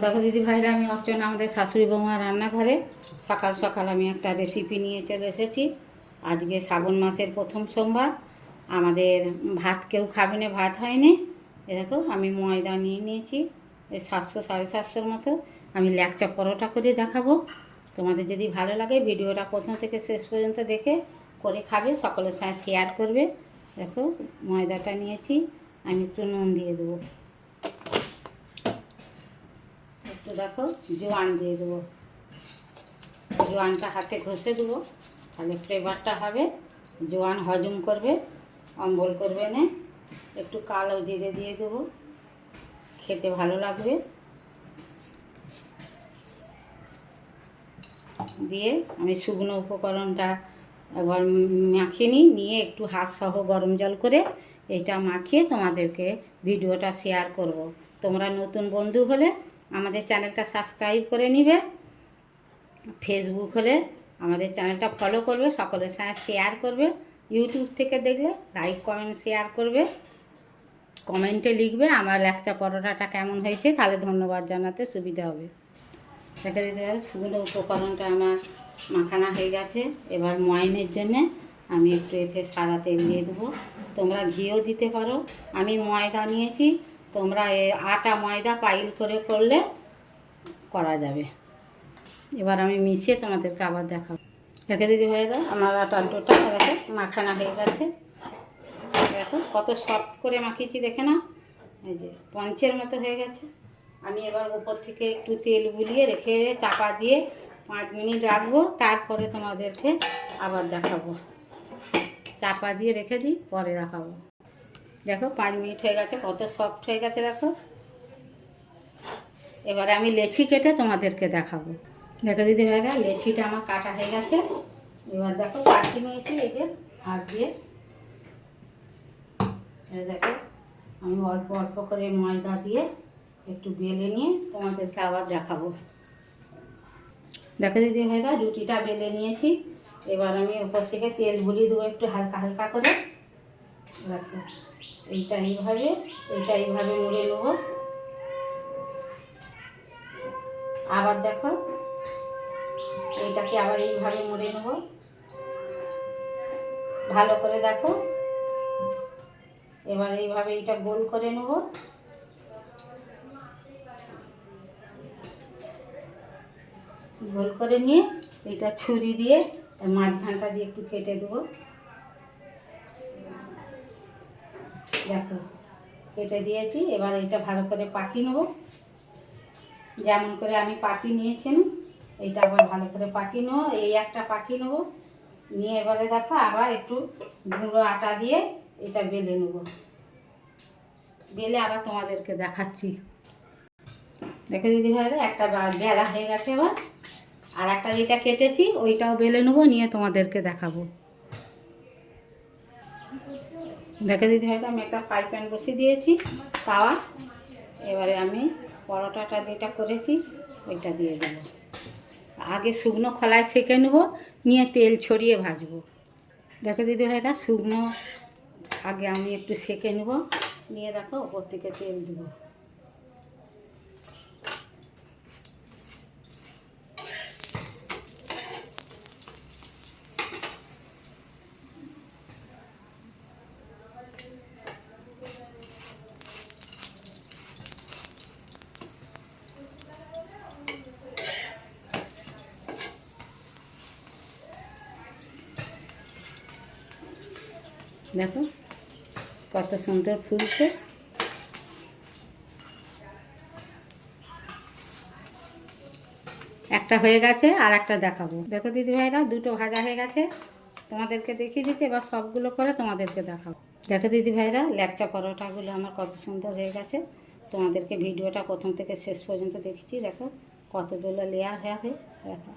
দেখো দিদি ভাইরা, আমি অর্চনা, আমাদের শাশুড়ি বৌমা রান্নাঘরে সকাল সকাল আমি একটা রেসিপি নিয়ে চলে এসেছি। আজকে শ্রাবণ মাসের প্রথম সোমবার, আমাদের ভাত কেউ খাবে না, ভাত হয়নি। এ দেখো আমি ময়দা নিয়ে নিয়েছি, এই 700 750 মতো। আমি ল্যাকচা পরোটা করে দেখাবো। তোমাদের যদি ভালো লাগে ভিডিওটা প্রথম থেকে শেষ পর্যন্ত দেখে করে খাবে, সকলের সাথে শেয়ার করবে। দেখো ময়দাটা নিয়েছি, আমি একটু নুন দিয়ে দেবো, একটু দেখো জোয়ান দিয়ে দেবো। জোয়ানটা হাতে ঘষে দেবো, তাহলে ফ্লেভারটা হবে। জোয়ান হজম করবে, অম্বল করবে না। একটু কালো জিরে দিয়ে দেবো, খেতে ভালো লাগবে। দিয়ে আমি শুকনো উপকরণটা একবার মাখিয়ে নিয়ে একটু হাত সহ গরম জল করে এটা মাখিয়ে তোমাদেরকে ভিডিওটা শেয়ার করব। তোমরা নতুন বন্ধু হলে আমাদের চ্যানেলটা সাবস্ক্রাইব করে নিবে, ফেসবুক হলে আমাদের চ্যানেলটা ফলো করবে, সকলের সাথে শেয়ার করবে। ইউটিউব থেকে দেখলে লাইক কমেন্ট শেয়ার করবে, কমেন্টে লিখবে আমার ল্যাকচা পরোটাটা কেমন হয়েছে, তাহলে ধন্যবাদ জানাতে সুবিধা হবে। দেখা দিতে পারে শুকনো উপকরণটা আমার মাখানা হয়ে গেছে। এবার ময়নের জন্যে আমি একটু এতে সাদা তেল দিয়ে দেবো, তোমরা ঘিও দিতে পারো। আমি ময়দা নিয়েছি, তোমরা আটা ময়দা পাইল করে করলে করা যাবে। এবার আমি মিশিয়ে তোমাদেরকে আবার দেখাবো। দেখে দিদি হয়ে গেল আমার আটার ডোটা, দেখো মাখানা হয়ে গেছে। দেখো কত সফট করে মাখিয়েছি, দেখে না, এই যে পঞ্চের মতো হয়ে গেছে। আমি এবার উপর থেকে একটু তেল বুলিয়ে রেখে চাপা দিয়ে 5 মিনিট রাখবো, তারপরে তোমাদেরকে আবার দেখাবো। চাপা দিয়ে রেখে দিই, পরে দেখাবো। দেখো 5 মিনিট হয়ে গেছে, কত সফট হয়ে গেছে দেখো। এবারে আমি লেচি কেটে তোমাদেরকে দেখাবো। দেখো দিদি ভাইরা, লেচিটা আমার কাটা হয়ে গেছে। এবার দেখো কাটি নিয়েছি এই যে হাত দিয়ে। দেখো আমি অল্প অল্প করে ময়দা দিয়ে একটু বেলে নিয়ে তোমাদেরকে আবার দেখাবো। দেখো দিদি ভাইরা, রুটিটা বেলে নিয়েছি। এবার আমি উপর থেকে তেল বুলিয়ে দেবো একটু হালকা হালকা করে। দেখো এইটা এইভাবে মুড়ে নেব। আবার দেখো এইটাকে আবার এইভাবে মুড়ে নেব, ভালো করে দেখো। এবার এইভাবে এটা গোল করে নেব। গোল করে নিয়ে এটা ছুরি দিয়ে মাঝখানটা দিয়ে একটু কেটে দেবো। দেখো কেটে দিয়েছি। এবার এটা ভালো করে পাকিয়ে নেব, যেমন করে আমি পাকিয়ে নিয়েছি। এইটা আবার ভালো করে পাকিয়ে নেবো, এই একটা পাকিয়ে নেবো নিয়ে এবারে দেখো আবার একটু গুঁড়ো আটা দিয়ে এটা বেলে নেব। বেলে আবার তোমাদেরকে দেখাচ্ছি। দেখো দিদি ভাইরা, একটা বেলা হয়ে গেছে। এবার আর একটা যেটা কেটেছি ওইটাও বেলে নেবো, নিয়ে তোমাদেরকে দেখাবো। দেখে দিদি ভাইরা, আমি একটা ফ্রাই প্যান বসিয়ে দিয়েছি, তাওয়া। এবারে আমি পরোটাটা যেটা করেছি ওইটা দিয়ে দেবো। আগে শুকনো খোলায় সেঁকে নেবো, নিয়ে তেল ছড়িয়ে ভাজবো। দেখো দিদি ভাইরা, শুকনো আগে আমি একটু সেঁকে নেবো, নিয়ে দেখো ওপর থেকে তেল দেবো। দেখো কত সুন্দর ফুলছে। একটা হয়ে গেছে, আর একটা দেখাবো। দেখো দিদি ভাইরা, দুটো ভাজা হয়ে গেছে, তোমাদেরকে দেখিয়ে দিচ্ছি। এবার সবগুলো করে তোমাদেরকে দেখাবো। দেখো দিদি ভাইরা, ল্যাকচা পরোটাগুলো আমার কত সুন্দর হয়ে গেছে। তোমাদেরকে ভিডিওটা প্রথম থেকে শেষ পর্যন্ত দেখেছি। দেখো কতগুলো লেয়ার হবে, দেখো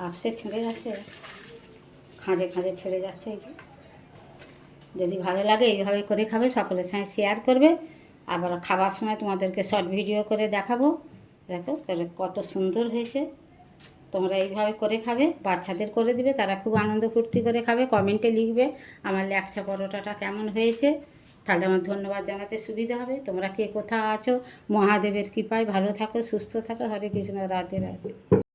আপসে ছেড়ে যাচ্ছে, খাঁজে খাঁজে ছেড়ে যাচ্ছে। এই যে যদি ভালো লাগে এইভাবে করে খাবে, সকলের সঙ্গে শেয়ার করবে। আবার খাবার সময় তোমাদেরকে শর্ট ভিডিও করে দেখাবো। দেখো কত সুন্দর হয়েছে। তোমরা এইভাবে করে খাবে, বাচ্চাদের করে দিবে, তারা খুব আনন্দ ফুর্তি করে খাবে। কমেন্টে লিখবে আমার ল্যাকচা পরোটাটা কেমন হয়েছে। তাহলে আমার ধন্যবাদ জানাতে সুবিধা হবে। তোমরা কে কোথাও আছো, মহাদেবের কৃপায় ভালো থাকো, সুস্থ থাকো। হরে কৃষ্ণ, রাধে রাধে।